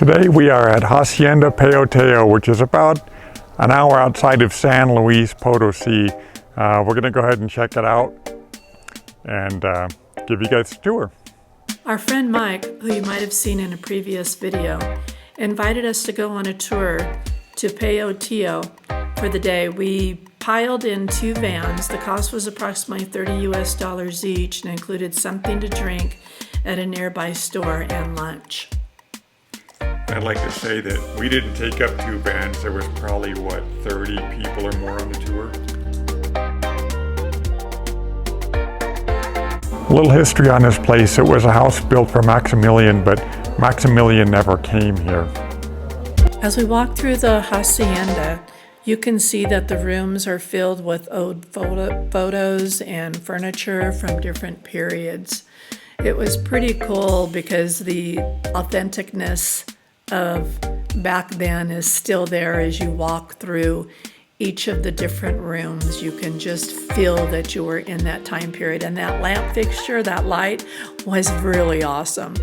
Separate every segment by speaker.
Speaker 1: Today we are at Hacienda Peotillos, which is about an hour outside of San Luis Potosi. We're going to go ahead and check it out and give you guys a tour.
Speaker 2: Our friend Mike, who you might have seen in a previous video, invited us to go on a tour to Peotillos for the day. We piled in 2 vans. The cost was approximately $30 each and included something to drink at a nearby store and lunch.
Speaker 1: I'd like to say that we didn't take up 2 vans. There was probably, 30 people or more on the tour. A little history on this place. It was a house built for Maximilian, but Maximilian never came here.
Speaker 2: As we walk through the hacienda, you can see that the rooms are filled with old photos and furniture from different periods. It was pretty cool because the authenticness of back then is still there as you walk through each of the different rooms. You can just feel that you were in that time period. And that lamp fixture, that light, was really awesome.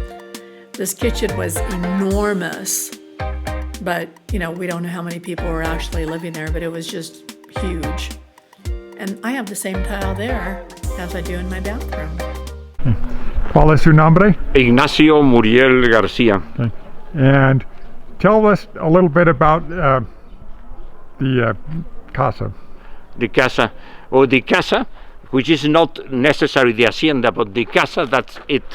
Speaker 2: This kitchen was enormous, but we don't know how many people were actually living there, but it was just huge. And I have the same tile there as I do in my bathroom.
Speaker 1: ¿Cuál es su nombre?
Speaker 3: Ignacio Muriel García.
Speaker 1: Okay. And tell us a little bit about the Casa.
Speaker 3: The Casa, or the Casa, which is not necessarily the Hacienda, but the Casa, that's it.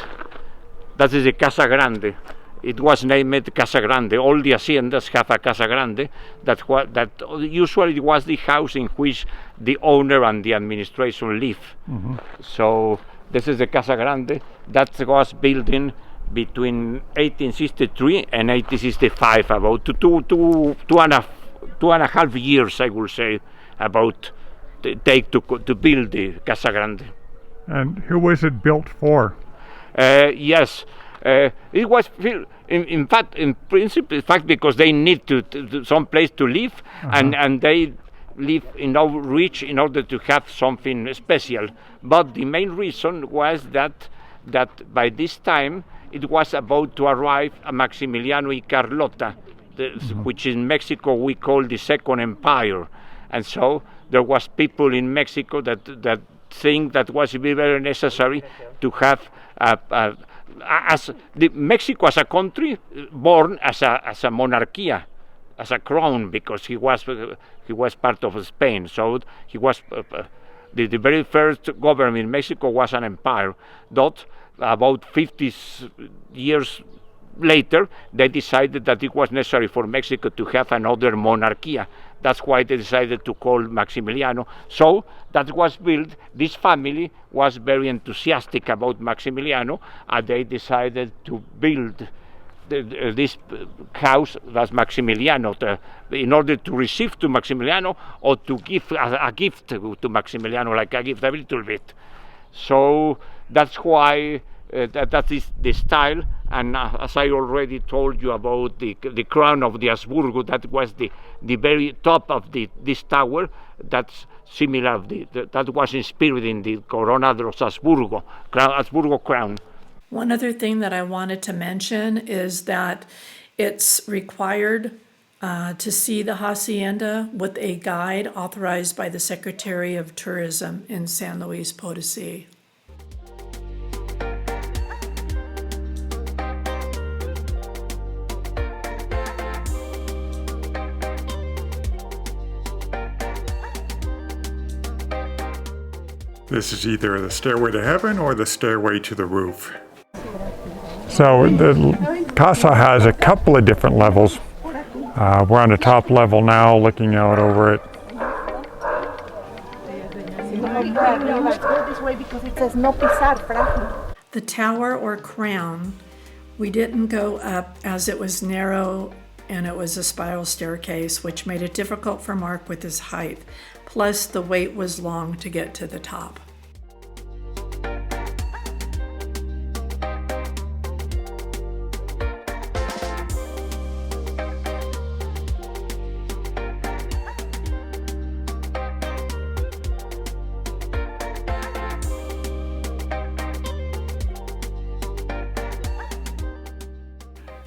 Speaker 3: That is the Casa Grande. It was named Casa Grande. All the haciendas have a Casa Grande. That usually was the house in which the owner and the administration live. Mm-hmm. So this is the Casa Grande. That was built in between 1863 and 1865, about two and a half years, I will say, about take to build the Casa Grande.
Speaker 1: And who was it built for?
Speaker 3: Yes. It was, in fact, because they need to some place to live, and they live rich in order to have something special. But the main reason was that by this time it was about to arrive a Maximiliano y Carlota, which in Mexico we call the Second Empire, and so there was people in Mexico that think that was very necessary to have Mexico as a country born as a monarchia, as a crown, because he was part of Spain. So he was the very first government in Mexico was an empire. That about 50 years later, they decided that it was necessary for Mexico to have another monarchia. That's why they decided to call Maximiliano. So that was built. This family was very enthusiastic about Maximiliano, and they decided to build this house as Maximiliano in order to receive to Maximiliano or to give a gift to Maximiliano, like a gift, a little bit. So that's why that is the style. And as I already told you about the crown of the Habsburgo, that was the very top of this tower. That's similar. That was inspired in the Corona de los Habsburgo crown.
Speaker 2: One other thing that I wanted to mention is that it's required to see the hacienda with a guide authorized by the Secretary of Tourism in San Luis Potosi.
Speaker 1: This is either the stairway to heaven or the stairway to the roof. So the Casa has a couple of different levels. We're on the top level now, looking out over it.
Speaker 2: The tower or crown, we didn't go up as it was narrow and it was a spiral staircase, which made it difficult for Mark with his height. Plus, the wait was long to get to the top.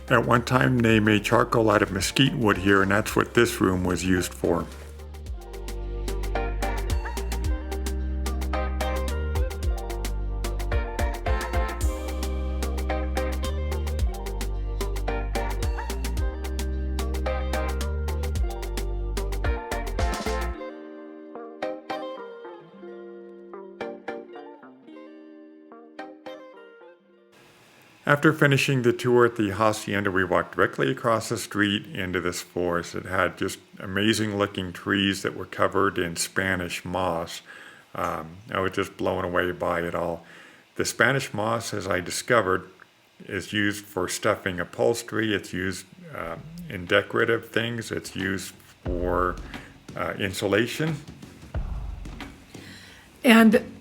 Speaker 1: At one time, they made charcoal out of mesquite wood here, and that's what this room was used for. After finishing the tour at the Hacienda, we walked directly across the street into this forest. It had just amazing looking trees that were covered in Spanish moss. I was just blown away by it all. The Spanish moss, as I discovered, is used for stuffing upholstery. It's used in decorative things. It's used for insulation.
Speaker 2: And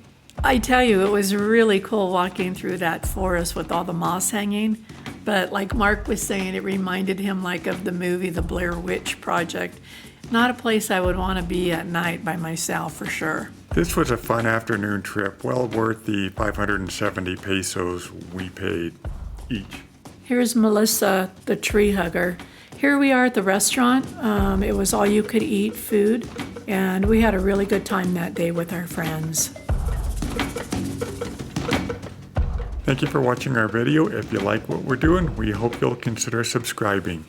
Speaker 2: I tell you, it was really cool walking through that forest with all the moss hanging. But like Mark was saying, it reminded him like of the movie The Blair Witch Project. Not a place I would want to be at night by myself for sure.
Speaker 1: This was a fun afternoon trip, well worth the 570 pesos we paid each.
Speaker 2: Here's Melissa, the tree hugger. Here we are at the restaurant. It was all you could eat food, and we had a really good time that day with our friends.
Speaker 1: Thank you for watching our video. If you like what we're doing, we hope you'll consider subscribing.